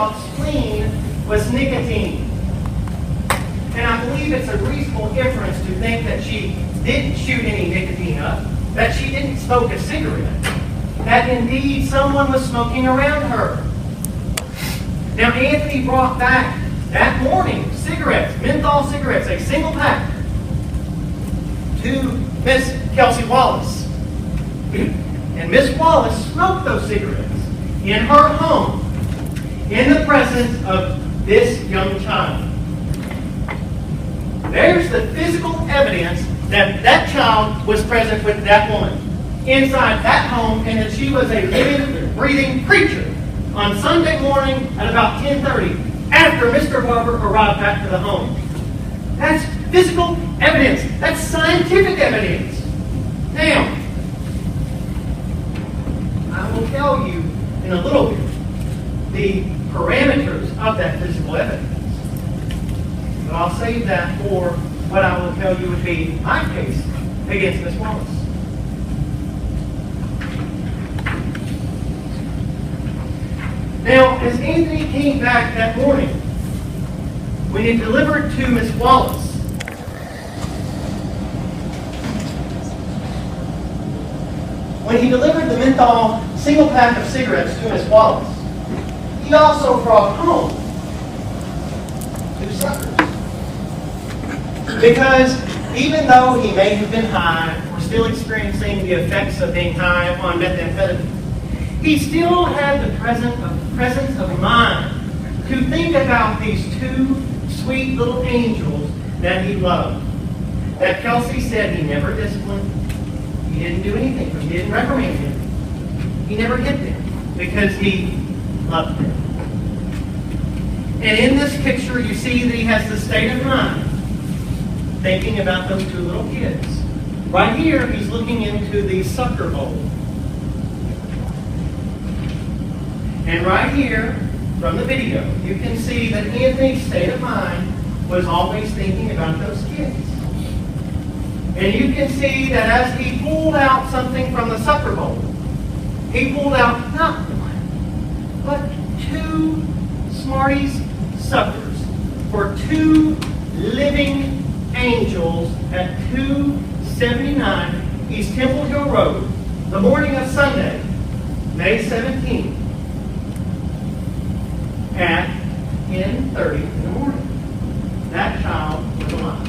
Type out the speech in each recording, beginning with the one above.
child's spleen was nicotine. And I believe it's a reasonable inference to think that she didn't shoot any nicotine up, that she didn't smoke a cigarette, that indeed someone was smoking around her. Now, Anthony brought back that morning cigarettes, menthol cigarettes, a single pack, to Miss Kelsey Wallace. And Miss Wallace smoked those cigarettes in her home in the presence of this young child. There's the physical evidence that that child was present with that woman inside that home, and that she was a living, breathing creature on Sunday morning at about 10:30 after Mr. Barber arrived back to the home. That's physical evidence. That's scientific evidence. Now, I will tell you in a little bit the parameters of that physical evidence. But I'll save that for what I will tell you would be my case against Miss Wallace. Now, as Anthony came back that morning, when he delivered to Miss Wallace, when he delivered the menthol single pack of cigarettes to Miss Wallace, he also brought home 2 suckers. Because even though he may have been high, or still experiencing the effects of being high on methamphetamine, he still had the presence of mind to think about these 2 sweet little angels that he loved. That Kelsey said he never disciplined. He didn't do anything. He didn't reprimand them. He never hit them because he loved them. And in this picture, you see that he has the state of mind thinking about those 2 little kids. Right here, he's looking into the sucker bowl. And right here, from the video, you can see that Anthony's state of mind was always thinking about those kids. And you can see that as he pulled out something from the sucker bowl, he pulled out not 1, but 2 Smarties suckers for 2 living angels at 279 East Temple Hill Road, the morning of Sunday, May 17th, at 10:30 in the morning. That child was alive.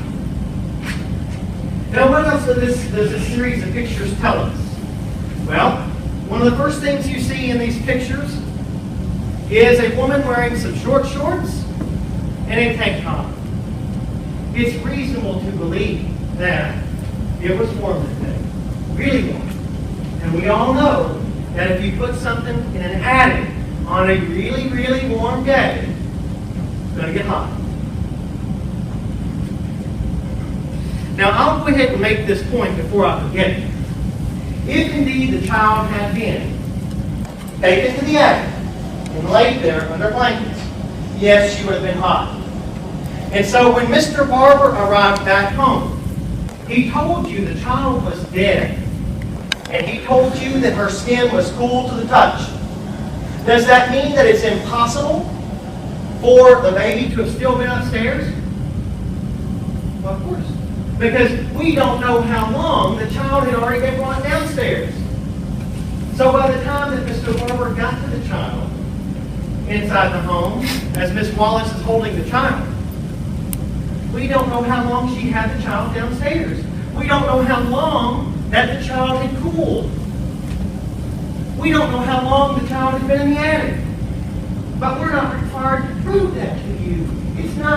Now, what else does this series of pictures tell us? Well, one of the first things you see in these pictures is a woman wearing some short shorts and a tank top. It's reasonable to believe that it was warm that day, really warm. And we all know that if you put something in an attic on a really, really warm day, it's going to get hot. Now, I'll go ahead and make this point before I forget it. If indeed the child had been taken to the attic and laid there under blankets, yes, she would have been hot. And so when Mr. Barber arrived back home, he told you the child was dead. And he told you that her skin was cool to the touch. Does that mean that it's impossible for the baby to have still been upstairs? Well, of course. Because we don't know how long the child had already been brought downstairs. So by the time that Mr. Barber got to the child inside the home, as Miss Wallace is holding the child, we don't know how long she had the child downstairs. We don't know how long that the child had cooled. We don't know how long the child had been in the attic. But we're not required to prove that to you.